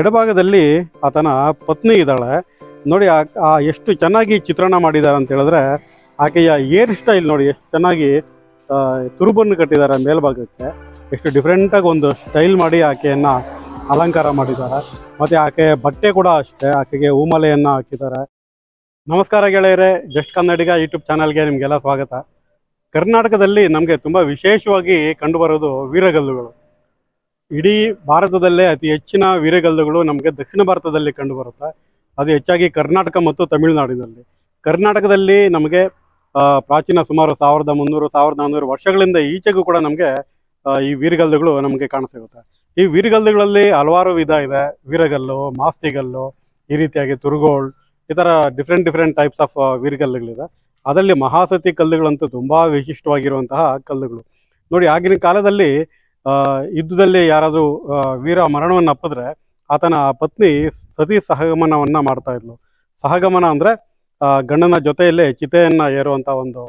ಎಡಭಾಗದಲ್ಲಿ ಆತನ ಪತ್ನಿ ಇದ್ದಾಳೆ ನೋಡಿ. ಎಷ್ಟು ಚೆನ್ನಾಗಿ ಚಿತ್ರಣ ಮಾಡಿದ್ದಾರೆ ಅಂತ ಹೇಳಿದ್ರೆ, ಆಕೆಯ ಹೇರ್ ಸ್ಟೈಲ್ ನೋಡಿ ಎಷ್ಟು ಚೆನ್ನಾಗಿ ತುರುಬನ್ನು ಕಟ್ಟಿದ್ದಾರೆ ಮೇಲ್ಭಾಗಕ್ಕೆ. ಎಷ್ಟು ಡಿಫ್ರೆಂಟಾಗಿ ಒಂದು ಸ್ಟೈಲ್ ಮಾಡಿ ಆಕೆಯನ್ನು ಅಲಂಕಾರ ಮಾಡಿದ್ದಾರೆ. ಮತ್ತು ಆಕೆ ಬಟ್ಟೆ ಕೂಡ ಅಷ್ಟೇ, ಆಕೆಗೆ ಹೂಮಾಲೆಯನ್ನು ಹಾಕಿದ್ದಾರೆ. ನಮಸ್ಕಾರ ಗೆಳೆಯರೆ, ಜಸ್ಟ್ ಕನ್ನಡಿಗ ಯೂಟ್ಯೂಬ್ ಚಾನಲ್ಗೆ ನಿಮಗೆಲ್ಲ ಸ್ವಾಗತ. ಕರ್ನಾಟಕದಲ್ಲಿ ನಮಗೆ ತುಂಬ ವಿಶೇಷವಾಗಿ ಕಂಡುಬರೋದು ವೀರಗಲ್ಲುಗಳು. ಇಡೀ ಭಾರತದಲ್ಲೇ ಅತಿ ಹೆಚ್ಚಿನ ವೀರಗಲ್ಲುಗಳು ನಮಗೆ ದಕ್ಷಿಣ ಭಾರತದಲ್ಲಿ ಕಂಡುಬರುತ್ತೆ. ಅದು ಹೆಚ್ಚಾಗಿ ಕರ್ನಾಟಕ ಮತ್ತು ತಮಿಳುನಾಡಿನಲ್ಲಿ. ಕರ್ನಾಟಕದಲ್ಲಿ ನಮಗೆ ಪ್ರಾಚೀನ ಸುಮಾರು 1300-1400 ವರ್ಷಗಳಿಂದ ಈಚೆಗೂ ಕೂಡ ನಮಗೆ ಈ ವೀರಗಲ್ಲುಗಳು ನಮಗೆ ಕಾಣಸಿಗುತ್ತೆ. ಈ ವೀರಗಲ್ಲುಗಳಲ್ಲಿ ಹಲವಾರು ವಿಧ ಇದೆ. ವೀರಗಲ್ಲು, ಮಾಸ್ತಿಗಲ್ಲು, ಈ ರೀತಿಯಾಗಿ ತುರುಗೋಳ್, ಈ ಥರ ಡಿಫ್ರೆಂಟ್ ಟೈಪ್ಸ್ ಆಫ್ ವೀರಗಲ್ಲುಗಳಿದೆ. ಅದರಲ್ಲಿ ಮಹಾಸತಿ ಕಲ್ಲುಗಳಂತೂ ತುಂಬ ವಿಶಿಷ್ಟವಾಗಿರುವಂತಹ ಕಲ್ಲುಗಳು ನೋಡಿ. ಆಗಿನ ಕಾಲದಲ್ಲಿ ಯುದ್ಧದಲ್ಲಿ ಯಾರಾದರೂ ವೀರ ಮರಣವನ್ನು ಅಪ್ಪಿದ್ರೆ ಆತನ ಪತ್ನಿ ಸತಿ ಸಹಗಮನವನ್ನು ಮಾಡ್ತಾ ಇದ್ಲು. ಸಹಗಮನ ಅಂದರೆ ಗಂಡನ ಜೊತೆಯಲ್ಲೇ ಚಿತೆಯನ್ನು ಏರುವಂಥ ಒಂದು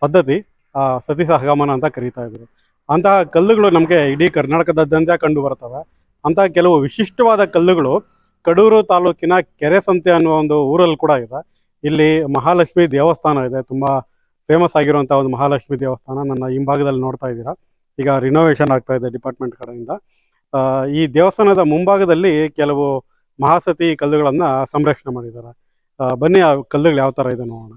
ಪದ್ಧತಿ ಸತಿ ಸಹಗಮನ ಅಂತ ಕರೀತಾ ಇದ್ರು. ಅಂತಹ ಕಲ್ಲುಗಳು ನಮಗೆ ಇಡೀ ಕರ್ನಾಟಕದಾದ್ಯಂತ ಕಂಡು ಬರ್ತವೆ. ಅಂತಹ ಕೆಲವು ವಿಶಿಷ್ಟವಾದ ಕಲ್ಲುಗಳು ಕಡೂರು ತಾಲೂಕಿನ ಕೆರೆಸಂತೆ ಅನ್ನುವ ಒಂದು ಊರಲ್ಲಿ ಕೂಡ ಇದೆ. ಇಲ್ಲಿ ಮಹಾಲಕ್ಷ್ಮಿ ದೇವಸ್ಥಾನ ಇದೆ, ತುಂಬ ಫೇಮಸ್ ಆಗಿರುವಂಥ ಒಂದು ಮಹಾಲಕ್ಷ್ಮಿ ದೇವಸ್ಥಾನ ನನ್ನ ಹಿಂಭಾಗದಲ್ಲಿ ನೋಡ್ತಾ ಇದ್ದೀರಾ. ಈಗ ರಿನೋವೇಷನ್ ಆಗ್ತಾ ಇದೆ ಡಿಪಾರ್ಟ್ಮೆಂಟ್ ಕಡೆಯಿಂದ. ಈ ದೇವಸ್ಥಾನದ ಮುಂಭಾಗದಲ್ಲಿ ಕೆಲವು ಮಹಾಸತಿ ಕಲ್ಲುಗಳನ್ನು ಸಂರಕ್ಷಣೆ ಮಾಡಿದ್ದಾರೆ. ಬನ್ನಿ ಆ ಕಲ್ಲುಗಳು ಯಾವ ಥರ ಇದೆ ನೋಡೋಣ.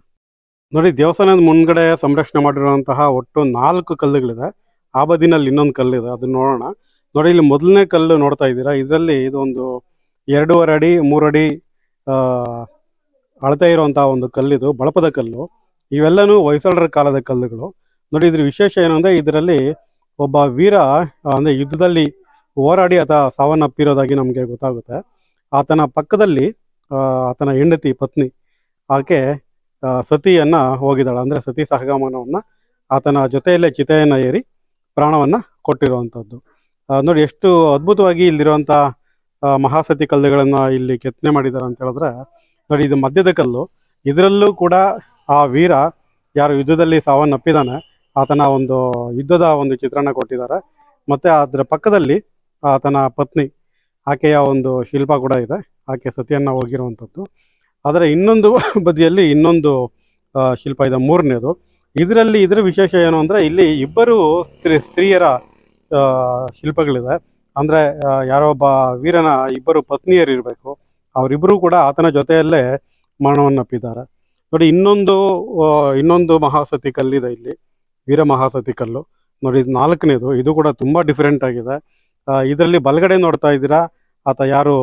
ನೋಡಿ, ದೇವಸ್ಥಾನದ ಮುಂದ್ಗಡೆ ಸಂರಕ್ಷಣೆ ಮಾಡಿರುವಂತಹ ಒಟ್ಟು 4 ಕಲ್ಲುಗಳಿದೆ. ಆ ಬದಿನಲ್ಲಿ ಇನ್ನೊಂದು ಕಲ್ಲಿದೆ, ಅದನ್ನ ನೋಡೋಣ. ನೋಡಿ, ಇಲ್ಲಿ ಮೊದಲನೇ ಕಲ್ಲು ನೋಡ್ತಾ ಇದ್ದೀರಾ. ಇದರಲ್ಲಿ ಇದೊಂದು 2.5 ಅಡಿ 3 ಅಡಿ ಅಳತೆ ಇರುವಂಥ ಒಂದು ಕಲ್ಲಿದು, ಬಳಪದ ಕಲ್ಲು. ಇವೆಲ್ಲನೂ ಹೊಯ್ಸಳರ ಕಾಲದ ಕಲ್ಲುಗಳು. ನೋಡಿ, ಇದ್ರ ವಿಶೇಷ ಏನು ಅಂದರೆ, ಇದರಲ್ಲಿ ಒಬ್ಬ ವೀರ ಅಂದರೆ ಯುದ್ಧದಲ್ಲಿ ಹೋರಾಡಿ ಆತ ಸಾವನ್ನಪ್ಪಿರೋದಾಗಿ ನಮಗೆ ಗೊತ್ತಾಗುತ್ತೆ. ಆತನ ಪಕ್ಕದಲ್ಲಿ ಆತನ ಹೆಂಡತಿ ಪತ್ನಿ ಆಕೆ ಸತಿಯನ್ನು ಹೋಗಿದ್ದಾಳೆ, ಅಂದರೆ ಸತಿ ಸಹಗಮನವನ್ನು ಆತನ ಜೊತೆಯಲ್ಲೇ ಚಿತೆಯನ್ನು ಏರಿ ಪ್ರಾಣವನ್ನು ಕೊಟ್ಟಿರುವಂಥದ್ದು. ನೋಡಿ, ಎಷ್ಟು ಅದ್ಭುತವಾಗಿ ಇಲ್ಲಿರುವಂಥ ಮಹಾಸತಿ ಕಲ್ಲುಗಳನ್ನು ಇಲ್ಲಿ ಕೆತ್ತನೆ ಮಾಡಿದ್ದಾರೆ ಅಂತ ಹೇಳಿದ್ರೆ. ನೋಡಿ, ಇದು ಮಧ್ಯದ ಕಲ್ಲು. ಇದರಲ್ಲೂ ಕೂಡ ಆ ವೀರ ಯಾರು ಯುದ್ಧದಲ್ಲಿ ಸಾವನ್ನಪ್ಪಿದ್ದಾನೆ ಆತನ ಒಂದು ಯುದ್ಧದ ಒಂದು ಚಿತ್ರಣ ಕೊಟ್ಟಿದ್ದಾರೆ. ಮತ್ತು ಅದರ ಪಕ್ಕದಲ್ಲಿ ಆತನ ಪತ್ನಿ ಆಕೆಯ ಒಂದು ಶಿಲ್ಪ ಕೂಡ ಇದೆ, ಆಕೆ ಸತಿಯನ್ನು ಹೋಗಿರುವಂಥದ್ದು. ಅದರ ಇನ್ನೊಂದು ಬದಿಯಲ್ಲಿ ಇನ್ನೊಂದು ಶಿಲ್ಪ ಇದೆ, 3ನೇದು. ಇದರ ವಿಶೇಷ ಏನು ಅಂದರೆ, ಇಲ್ಲಿ ಇಬ್ಬರು ಸ್ತ್ರೀಯರ ಶಿಲ್ಪಗಳಿದೆ. ಅಂದರೆ ಯಾರೋ ಒಬ್ಬ ವೀರನ ಇಬ್ಬರು ಪತ್ನಿಯರು ಇರಬೇಕು, ಅವರಿಬ್ಬರೂ ಕೂಡ ಆತನ ಜೊತೆಯಲ್ಲೇ ಮರಣವನ್ನಪ್ಪಿದ್ದಾರೆ. ನೋಡಿ, ಇನ್ನೊಂದು ಮಹಾಸತಿ ಕಲ್ಲಿದೆ ಇಲ್ಲಿ, ವೀರ ಮಹಾಸತಿ ಕಲ್ಲು. ನೋಡಿ, ಇದು 4ನೇದು. ಇದು ಕೂಡ ತುಂಬ ಡಿಫ್ರೆಂಟ್ ಆಗಿದೆ. ಇದರಲ್ಲಿ ಬಲಗಡೆ ನೋಡ್ತಾ ಇದ್ದೀರಾ, ಆತ ಯಾರು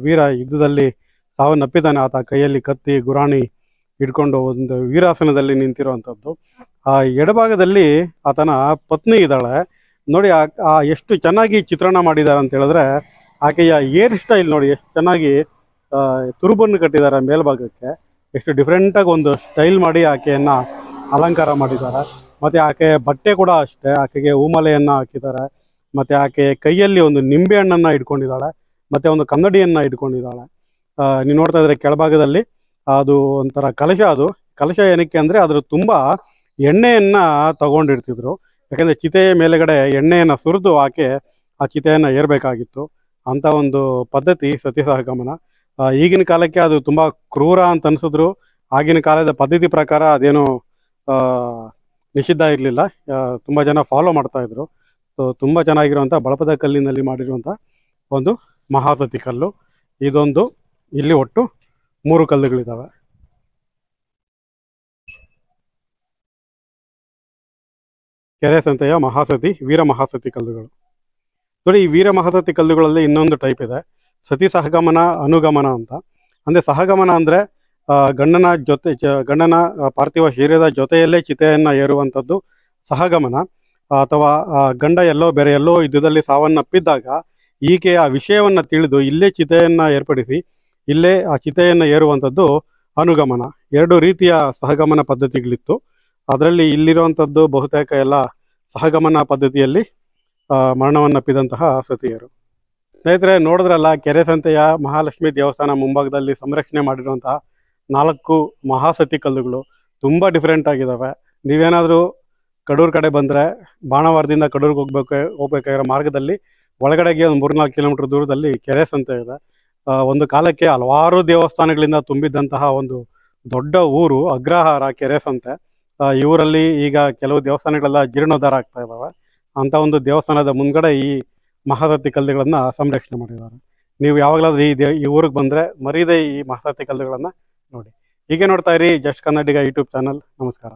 ವೀರ ಯುದ್ಧದಲ್ಲಿ ಸಾವನ್ನಪ್ಪಿದ್ದಾನೆ ಆತ ಕೈಯಲ್ಲಿ ಕತ್ತಿ ಗುರಾಣಿ ಹಿಡ್ಕೊಂಡು ಒಂದು ವೀರಾಸನದಲ್ಲಿ ನಿಂತಿರುವಂಥದ್ದು. ಎಡಭಾಗದಲ್ಲಿ ಆತನ ಪತ್ನಿ ಇದ್ದಾಳೆ ನೋಡಿ. ಎಷ್ಟು ಚೆನ್ನಾಗಿ ಚಿತ್ರಣ ಮಾಡಿದ್ದಾರೆ ಅಂತ ಹೇಳಿದ್ರೆ, ಆಕೆಯ ಹೇರ್ ಸ್ಟೈಲ್ ನೋಡಿ ಎಷ್ಟು ಚೆನ್ನಾಗಿ ತುರುಬನ್ನು ಕಟ್ಟಿದ್ದಾರೆ ಮೇಲ್ಭಾಗಕ್ಕೆ. ಎಷ್ಟು ಡಿಫ್ರೆಂಟಾಗಿ ಒಂದು ಸ್ಟೈಲ್ ಮಾಡಿ ಆಕೆಯನ್ನು ಅಲಂಕಾರ ಮಾಡಿದ್ದಾರೆ. ಮತ್ತು ಆಕೆ ಬಟ್ಟೆ ಕೂಡ ಅಷ್ಟೇ, ಆಕೆಗೆ ಹೂಮಾಲೆಯನ್ನು ಹಾಕಿದ್ದಾರೆ. ಮತ್ತು ಆಕೆ ಕೈಯಲ್ಲಿ ಒಂದು ನಿಂಬೆ ಹಣ್ಣನ್ನು ಇಟ್ಕೊಂಡಿದ್ದಾಳೆ, ಮತ್ತು ಒಂದು ಕನ್ನಡಿಯನ್ನು ಇಟ್ಕೊಂಡಿದ್ದಾಳೆ. ನೀವು ನೋಡ್ತಾ ಇದ್ರೆ ಕೆಳಭಾಗದಲ್ಲಿ ಅದು ಒಂಥರ ಕಲಶ. ಅದು ಕಲಶ ಏನಕ್ಕೆ ಅಂದರೆ, ಅದ್ರ ತುಂಬ ಎಣ್ಣೆಯನ್ನು ತಗೊಂಡಿರ್ತಿದ್ರು. ಯಾಕೆಂದರೆ ಚಿತೆಯ ಮೇಲೆಗಡೆ ಎಣ್ಣೆಯನ್ನು ಸುರಿದು ಆಕೆ ಆ ಚಿತೆಯನ್ನು ಏರಬೇಕಾಗಿತ್ತು. ಅಂಥ ಒಂದು ಪದ್ಧತಿ ಸತಿ ಸಹಗಮನ. ಈಗಿನ ಕಾಲಕ್ಕೆ ಅದು ತುಂಬ ಕ್ರೂರ ಅಂತ ಅನಿಸಿದ್ರು, ಆಗಿನ ಕಾಲದ ಪದ್ಧತಿ ಪ್ರಕಾರ ಅದೇನು ನಿಷಿದ್ಧ ಇರಲಿಲ್ಲ. ತುಂಬ ಜನ ಫಾಲೋ ಮಾಡ್ತಾಯಿದ್ರು. ಸೊ ತುಂಬ ಚೆನ್ನಾಗಿರುವಂಥ ಬಳಪದ ಕಲ್ಲಿನಲ್ಲಿ ಮಾಡಿರುವಂಥ ಒಂದು ಮಹಾಸತಿ ಕಲ್ಲು ಇದೊಂದು. ಇಲ್ಲಿ ಒಟ್ಟು 3 ಕಲ್ಲುಗಳಿದ್ದಾವೆ. ಕೆರೆಸಂತೆಯ ಮಹಾಸತಿ ವೀರ ಮಹಾಸತಿ ಕಲ್ಲುಗಳು. ನೋಡಿ, ಈ ವೀರ ಮಹಾಸತಿ ಕಲ್ಲುಗಳಲ್ಲಿ ಇನ್ನೊಂದು ಟೈಪ್ ಇದೆ, ಸತಿ ಸಹಗಮನ ಅನುಗಮನ ಅಂತ. ಅಂದರೆ ಸಹಗಮನ ಅಂದರೆ ಗಂಡನ ಪಾರ್ಥಿವ ಶರೀರದ ಜೊತೆಯಲ್ಲೇ ಚಿತೆಯನ್ನು ಏರುವಂಥದ್ದು ಸಹಗಮನ. ಅಥವಾ ಗಂಡ ಬೇರೆ ಎಲ್ಲೋ ಯುದ್ಧದಲ್ಲಿ ಸಾವನ್ನಪ್ಪಿದ್ದಾಗ ಈಕೆಯ ವಿಷಯವನ್ನು ತಿಳಿದು ಇಲ್ಲೇ ಚಿತೆಯನ್ನು ಏರ್ಪಡಿಸಿ ಇಲ್ಲೇ ಆ ಚಿತೆಯನ್ನು ಏರುವಂಥದ್ದು ಅನುಗಮನ. 2 ರೀತಿಯ ಸಹಗಮನ ಪದ್ಧತಿಗಳಿತ್ತು. ಅದರಲ್ಲಿ ಇಲ್ಲಿರುವಂಥದ್ದು ಬಹುತೇಕ ಎಲ್ಲ ಸಹಗಮನ ಪದ್ಧತಿಯಲ್ಲಿ ಮರಣವನ್ನಪ್ಪಿದಂತಹ ಸತಿಯರು. ಸ್ನೇಹಿತರೆ, ನೋಡಿದ್ರಲ್ಲ, ಕೆರೆಸಂತೆಯ ಮಹಾಲಕ್ಷ್ಮಿ ದೇವಸ್ಥಾನ ಮುಂಭಾಗದಲ್ಲಿ ಸಂರಕ್ಷಣೆ ಮಾಡಿರುವಂತಹ 4 ಮಹಾಸತಿ ಕಲ್ಲುಗಳು ತುಂಬ ಡಿಫ್ರೆಂಟ್ ಆಗಿದ್ದಾವೆ. ನೀವೇನಾದರೂ ಕಡೂರು ಕಡೆ ಬಂದರೆ ಬಾಣಾವರದಿಂದ ಕಡೂರಿಗೆ ಹೋಗ್ಬೇಕಾಗಿರೋ ಮಾರ್ಗದಲ್ಲಿ ಒಳಗಡೆಗೆ ಒಂದು 3-4 ಕಿಲೋಮೀಟರ್ ದೂರದಲ್ಲಿ ಕೆರೆ ಸಂತೆ ಇದೆ. ಒಂದು ಕಾಲಕ್ಕೆ ಹಲವಾರು ದೇವಸ್ಥಾನಗಳಿಂದ ತುಂಬಿದ್ದಂತಹ ಒಂದು ದೊಡ್ಡ ಊರು ಅಗ್ರಹಾರ ಕೆರೆ ಸಂತೆ. ಈ ಊರಲ್ಲಿ ಈಗ ಕೆಲವು ದೇವಸ್ಥಾನಗಳೆಲ್ಲ ಜೀರ್ಣೋದ್ಧಾರ ಆಗ್ತಾ ಇದ್ದಾವೆ. ಅಂತ ಒಂದು ದೇವಸ್ಥಾನದ ಮುಂದ್ಗಡೆ ಈ ಮಹಾರಥಿ ಕಲ್ಲುಗಳನ್ನ ಸಂರಕ್ಷಣೆ ಮಾಡಿದ್ದಾರೆ. ನೀವು ಯಾವಾಗಲಾದ್ರೂ ಈ ಊರಿಗೆ ಬಂದ್ರೆ ಮರೀದೆ ಈ ಮಹಾರಥಿ ಕಲ್ಲುಗಳನ್ನ ನೋಡಿ. ಹೀಗೆ ನೋಡ್ತಾ ಇರಿ ಜಸ್ಟ್ ಕನ್ನಡಿಗ ಯೂಟ್ಯೂಬ್ ಚಾನಲ್. ನಮಸ್ಕಾರ.